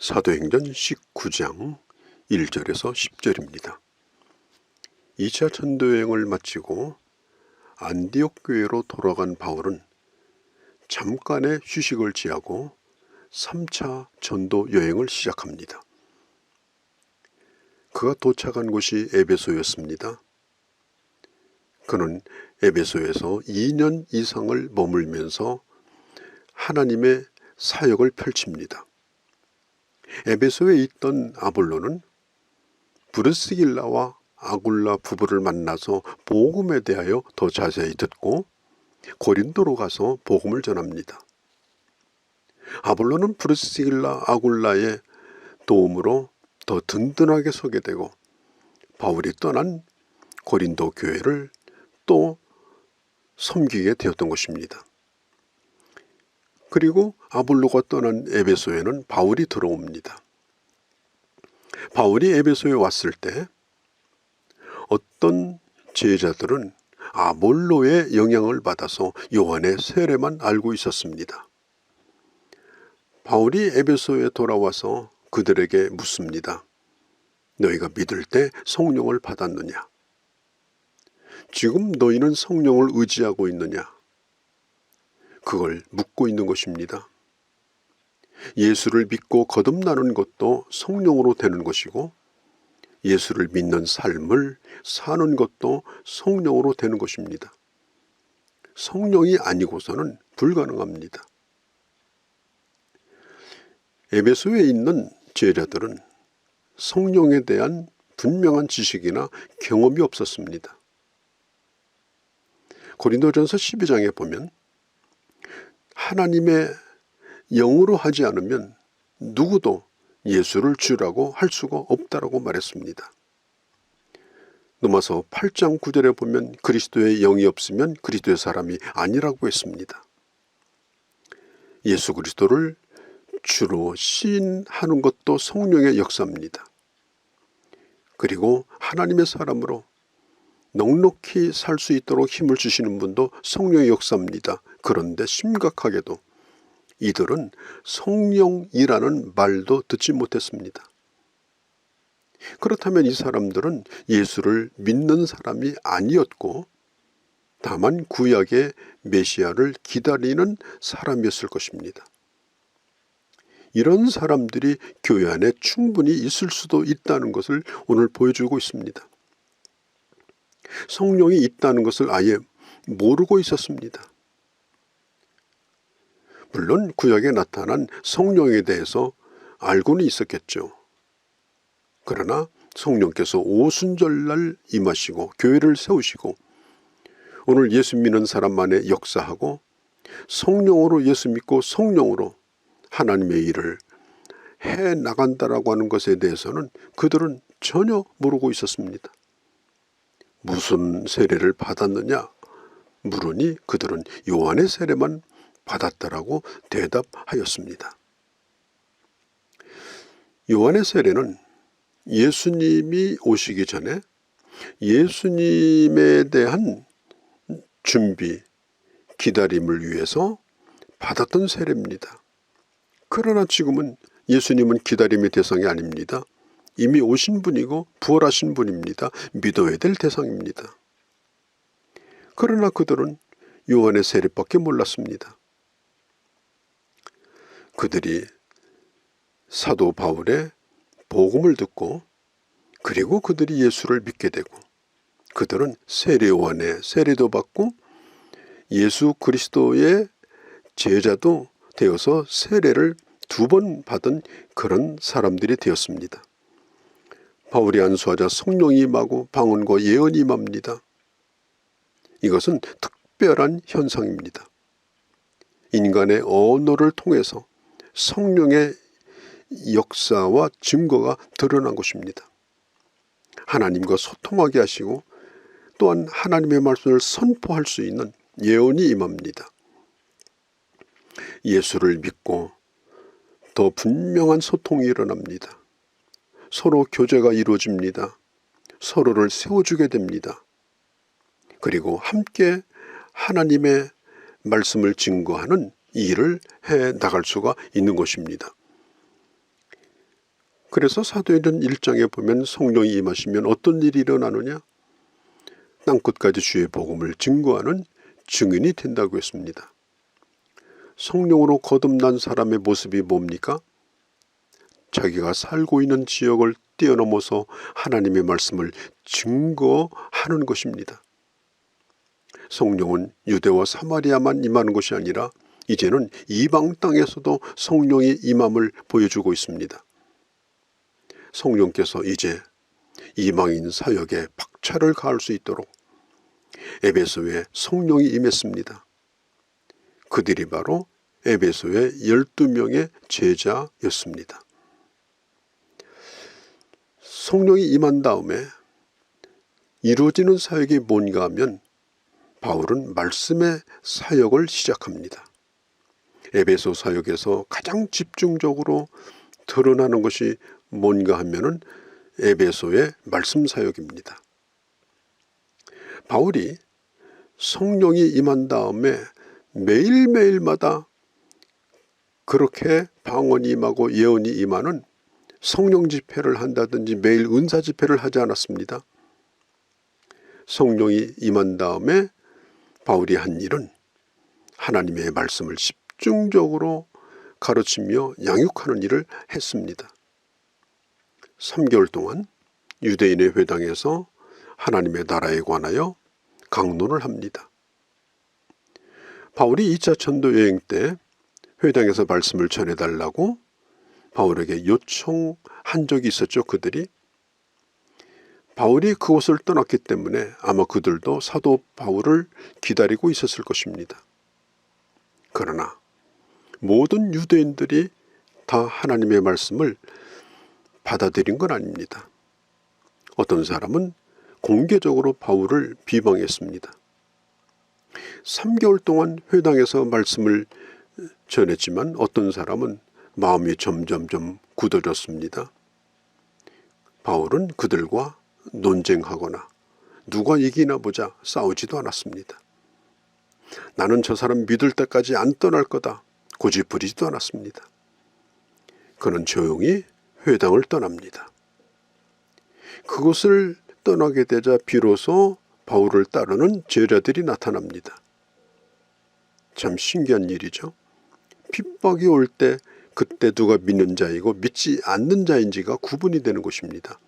사도행전 19장 1절에서 10절입니다. 2차 전도여행을 마치고 안디옥 교회로 돌아간 바울은 잠깐의 휴식을 취하고 3차 전도 여행을 시작합니다. 그가 도착한 곳이 에베소였습니다. 그는 에베소에서 2년 이상을 머물면서 하나님의 사역을 펼칩니다. 에베소에 있던 아볼로는 브리스길라와 아굴라 부부를 만나서 복음에 대하여 더 자세히 듣고 고린도로 가서 복음을 전합니다. 아볼로는 브리스길라 아굴라의 도움으로 더 든든하게 서게 되고 바울이 떠난 고린도 교회를 또 섬기게 되었던 것입니다. 그리고 아볼로가 떠난 에베소에는 바울이 들어옵니다. 바울이 에베소에 왔을 때 어떤 제자들은 아볼로의 영향을 받아서 요한의 세례만 알고 있었습니다. 바울이 에베소에 돌아와서 그들에게 묻습니다. 너희가 믿을 때 성령을 받았느냐? 지금 너희는 성령을 의지하고 있느냐? 그걸 묻고 있는 것입니다. 예수를 믿고 거듭나는 것도 성령으로 되는 것이고 예수를 믿는 삶을 사는 것도 성령으로 되는 것입니다. 성령이 아니고서는 불가능합니다. 에베소에 있는 제자들은 성령에 대한 분명한 지식이나 경험이 없었습니다. 고린도전서 12장에 보면 하나님의 영으로 하지 않으면 누구도 예수를 주라고 할 수가 없다라고 말했습니다. 로마서 8장 9절에 보면 그리스도의 영이 없으면 그리스도의 사람이 아니라고 했습니다. 예수 그리스도를 주로 시인하는 것도 성령의 역사입니다. 그리고 하나님의 사람으로 넉넉히 살 수 있도록 힘을 주시는 분도 성령의 역사입니다. 그런데 심각하게도 이들은 성령이라는 말도 듣지 못했습니다. 그렇다면 이 사람들은 예수를 믿는 사람이 아니었고 다만 구약의 메시아를 기다리는 사람이었을 것입니다. 이런 사람들이 교회 안에 충분히 있을 수도 있다는 것을 오늘 보여주고 있습니다. 성령이 있다는 것을 아예 모르고 있었습니다. 물론 구약에 나타난 성령에 대해서 알고는 있었겠죠. 그러나 성령께서 오순절날 임하시고 교회를 세우시고 오늘 예수 믿는 사람만의 역사하고 성령으로 예수 믿고 성령으로 하나님의 일을 해나간다라고 하는 것에 대해서는 그들은 전혀 모르고 있었습니다. 무슨 세례를 받았느냐 물으니 그들은 요한의 세례만 받았다라고 대답하였습니다. 요한의 세례는 예수님이 오시기 전에 예수님에 대한 준비, 기다림을 위해서 받았던 세례입니다. 그러나 지금은 예수님은 기다림의 대상이 아닙니다. 이미 오신 분이고 부활하신 분입니다. 믿어야 될 대상입니다. 그러나 그들은 요한의 세례밖에 몰랐습니다. 그들이 사도 바울의 복음을 듣고 그리고 그들이 예수를 믿게 되고 그들은 세례 요한의 세례도 받고 예수 그리스도의 제자도 되어서 세례를 2번 받은 그런 사람들이 되었습니다. 바울이 안수하자 성령이 임하고 방언과 예언이 임합니다. 이것은 특별한 현상입니다. 인간의 언어를 통해서 성령의 역사와 증거가 드러난 것입니다. 하나님과 소통하게 하시고 또한 하나님의 말씀을 선포할 수 있는 예언이 임합니다. 예수를 믿고 더 분명한 소통이 일어납니다. 서로 교제가 이루어집니다. 서로를 세워주게 됩니다. 그리고 함께 하나님의 말씀을 증거하는 이 일을 해 나갈 수가 있는 것입니다. 그래서 사도행전 1장에 보면 성령이 임하시면 어떤 일이 일어나느냐? 땅끝까지 주의 복음을 증거하는 증인이 된다고 했습니다. 성령으로 거듭난 사람의 모습이 뭡니까? 자기가 살고 있는 지역을 뛰어넘어서 하나님의 말씀을 증거하는 것입니다. 성령은 유대와 사마리아만 임하는 것이 아니라 이제는 이방 땅에서도 성령의 임함을 보여주고 있습니다. 성령께서 이제 이방인 사역에 박차를 가할 수 있도록 에베소에 성령이 임했습니다. 그들이 바로 에베소의 12명의 제자였습니다. 성령이 임한 다음에 이루어지는 사역이 뭔가 하면 바울은 말씀의 사역을 시작합니다. 에베소 사역에서 가장 집중적으로 드러나는 것이 뭔가 하면은 에베소의 말씀 사역입니다. 바울이 성령이 임한 다음에 매일매일마다 그렇게 방언이 임하고 예언이 임하는 성령 집회를 한다든지 매일 은사 집회를 하지 않았습니다. 성령이 임한 다음에 바울이 한 일은 하나님의 말씀을 집중적으로 가르치며 양육하는 일을 했습니다. 3개월 동안 유대인의 회당에서 하나님의 나라에 관하여 강론을 합니다. 바울이 2차 전도 여행 때 회당에서 말씀을 전해달라고 바울에게 요청한 적이 있었죠. 그들이. 바울이 그곳을 떠났기 때문에 아마 그들도 사도 바울을 기다리고 있었을 것입니다. 그러나 모든 유대인들이 다 하나님의 말씀을 받아들인 건 아닙니다. 어떤 사람은 공개적으로 바울을 비방했습니다. 3개월 동안 회당에서 말씀을 전했지만 어떤 사람은 마음이 점점점 굳어졌습니다. 바울은 그들과 논쟁하거나 누가 이기나 보자 싸우지도 않았습니다. 나는 저 사람 믿을 때까지 안 떠날 거다 고집부리지도 않았습니다. 그는 조용히 회당을 떠납니다. 그곳을 떠나게 되자 비로소 바울을 따르는 제자들이 나타납니다. 참 신기한 일이죠. 핍박이 올 때 그때 누가 믿는 자이고 믿지 않는 자인지가 구분이 되는 것입니다.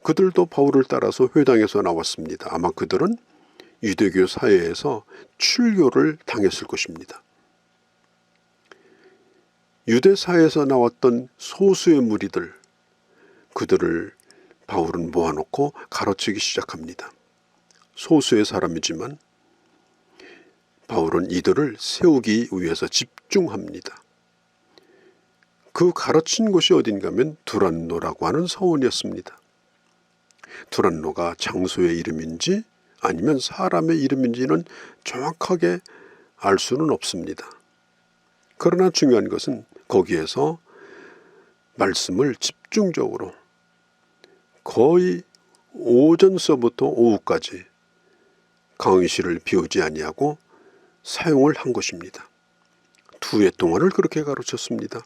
그들도 바울을 따라서 회당에서 나왔습니다. 아마 그들은 유대교 사회에서 출교를 당했을 것입니다. 유대 사회에서 나왔던 소수의 무리들, 그들을 바울은 모아놓고 가르치기 시작합니다. 소수의 사람이지만 바울은 이들을 세우기 위해서 집중합니다. 그 가르친 곳이 어딘가 하면 두란노라고 하는 서원이었습니다. 두란노가 장소의 이름인지 아니면 사람의 이름인지는 정확하게 알 수는 없습니다. 그러나 중요한 것은 거기에서 말씀을 집중적으로 거의 오전서부터 오후까지 강의실을 비우지 아니하고 사용을 한 것입니다. 2해 동안을 그렇게 가르쳤습니다.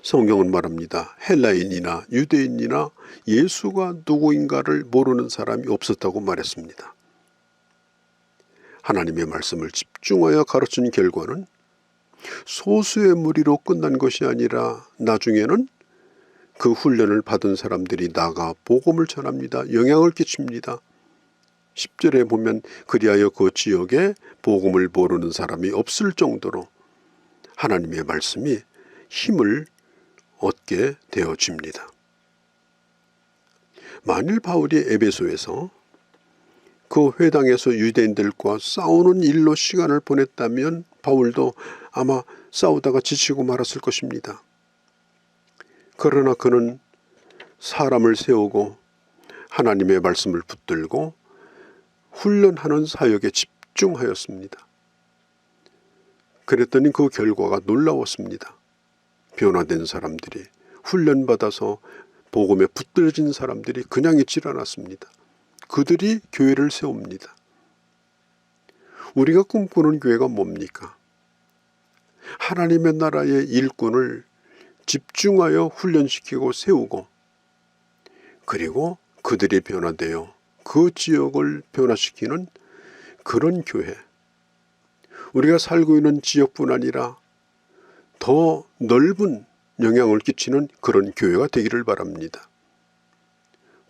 성경은 말합니다. 헬라인이나 유대인이나 예수가 누구인가를 모르는 사람이 없었다고 말했습니다. 하나님의 말씀을 집중하여 가르친 결과는 소수의 무리로 끝난 것이 아니라 나중에는 그 훈련을 받은 사람들이 나가 복음을 전합니다. 영향을 끼칩니다. 10절에 보면 그리하여 그 지역에 복음을 모르는 사람이 없을 정도로 하나님의 말씀이 힘을 얻게 되어집니다. 만일 바울이 에베소에서 그 회당에서 유대인들과 싸우는 일로 시간을 보냈다면 바울도 아마 싸우다가 지치고 말았을 것입니다. 그러나 그는 사람을 세우고 하나님의 말씀을 붙들고 훈련하는 사역에 집중하였습니다. 그랬더니 그 결과가 놀라웠습니다. 변화된 사람들이, 훈련받아서 복음에 붙들어진 사람들이 그냥 있질 않았습니다. 그들이 교회를 세웁니다. 우리가 꿈꾸는 교회가 뭡니까? 하나님의 나라의 일꾼을 집중하여 훈련시키고 세우고, 그리고 그들이 변화되어 그 지역을 변화시키는 그런 교회, 우리가 살고 있는 지역뿐 아니라 더 넓은 영향을 끼치는 그런 교회가 되기를 바랍니다.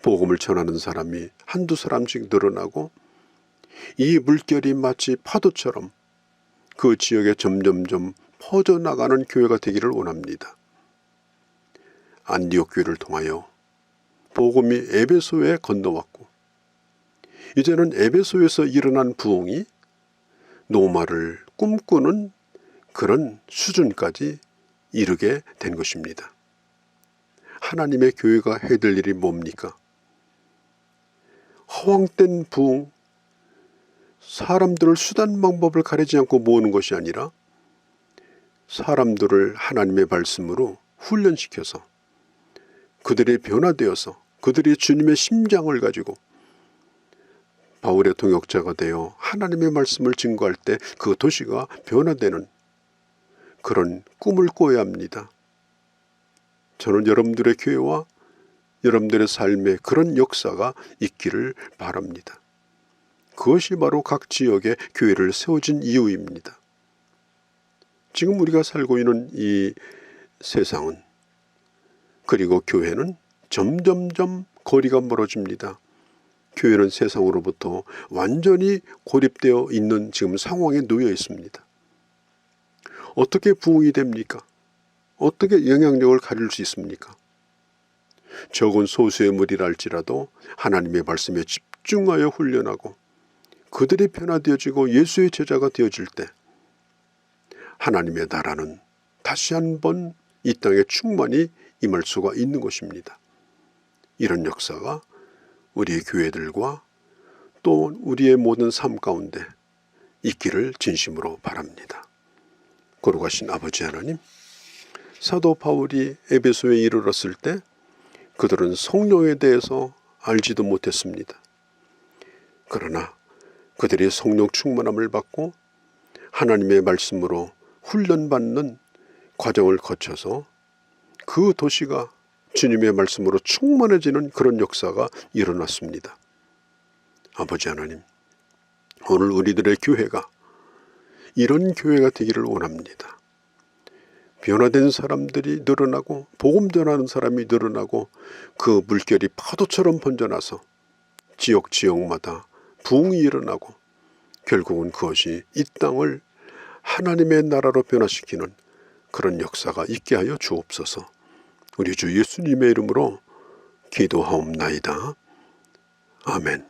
복음을 전하는 사람이 한두 사람씩 늘어나고 이 물결이 마치 파도처럼 그 지역에 점점점 퍼져나가는 교회가 되기를 원합니다. 안디옥 교회를 통하여 복음이 에베소에 건너왔고, 이제는 에베소에서 일어난 부흥이 노마를 꿈꾸는 그런 수준까지 이르게 된 것입니다. 하나님의 교회가 해야 될 일이 뭡니까? 허황된 부흥, 사람들을 수단 방법을 가리지 않고 모으는 것이 아니라 사람들을 하나님의 말씀으로 훈련시켜서 그들이 변화되어서 그들이 주님의 심장을 가지고 바울의 동역자가 되어 하나님의 말씀을 증거할 때 그 도시가 변화되는 그런 꿈을 꿔야 합니다. 저는 여러분들의 교회와 여러분들의 삶에 그런 역사가 있기를 바랍니다. 그것이 바로 각 지역에 교회를 세워진 이유입니다. 지금 우리가 살고 있는 이 세상은, 그리고 교회는 점점점 거리가 멀어집니다. 교회는 세상으로부터 완전히 고립되어 있는 지금 상황에 놓여 있습니다. 어떻게 부흥이 됩니까? 어떻게 영향력을 가질 수 있습니까? 적은 소수의 무리라 할지라도 하나님의 말씀에 집중하여 훈련하고 그들이 변화되어지고 예수의 제자가 되어질 때 하나님의 나라는 다시 한번 이 땅에 충만히 임할 수가 있는 것입니다. 이런 역사가 우리의 교회들과 또 우리의 모든 삶 가운데 있기를 진심으로 바랍니다. 거룩하신 아버지 하나님, 사도 바울이 에베소에 이르렀을 때 그들은 성령에 대해서 알지도 못했습니다. 그러나 그들이 성령 충만함을 받고 하나님의 말씀으로 훈련받는 과정을 거쳐서 그 도시가 주님의 말씀으로 충만해지는 그런 역사가 일어났습니다. 아버지 하나님, 오늘 우리들의 교회가 이런 교회가 되기를 원합니다. 변화된 사람들이 늘어나고 복음 전하는 사람이 늘어나고 그 물결이 파도처럼 번져나서 지역마다 부흥이 일어나고 결국은 그것이 이 땅을 하나님의 나라로 변화시키는 그런 역사가 있게 하여 주옵소서. 우리 주 예수님의 이름으로 기도하옵나이다. 아멘.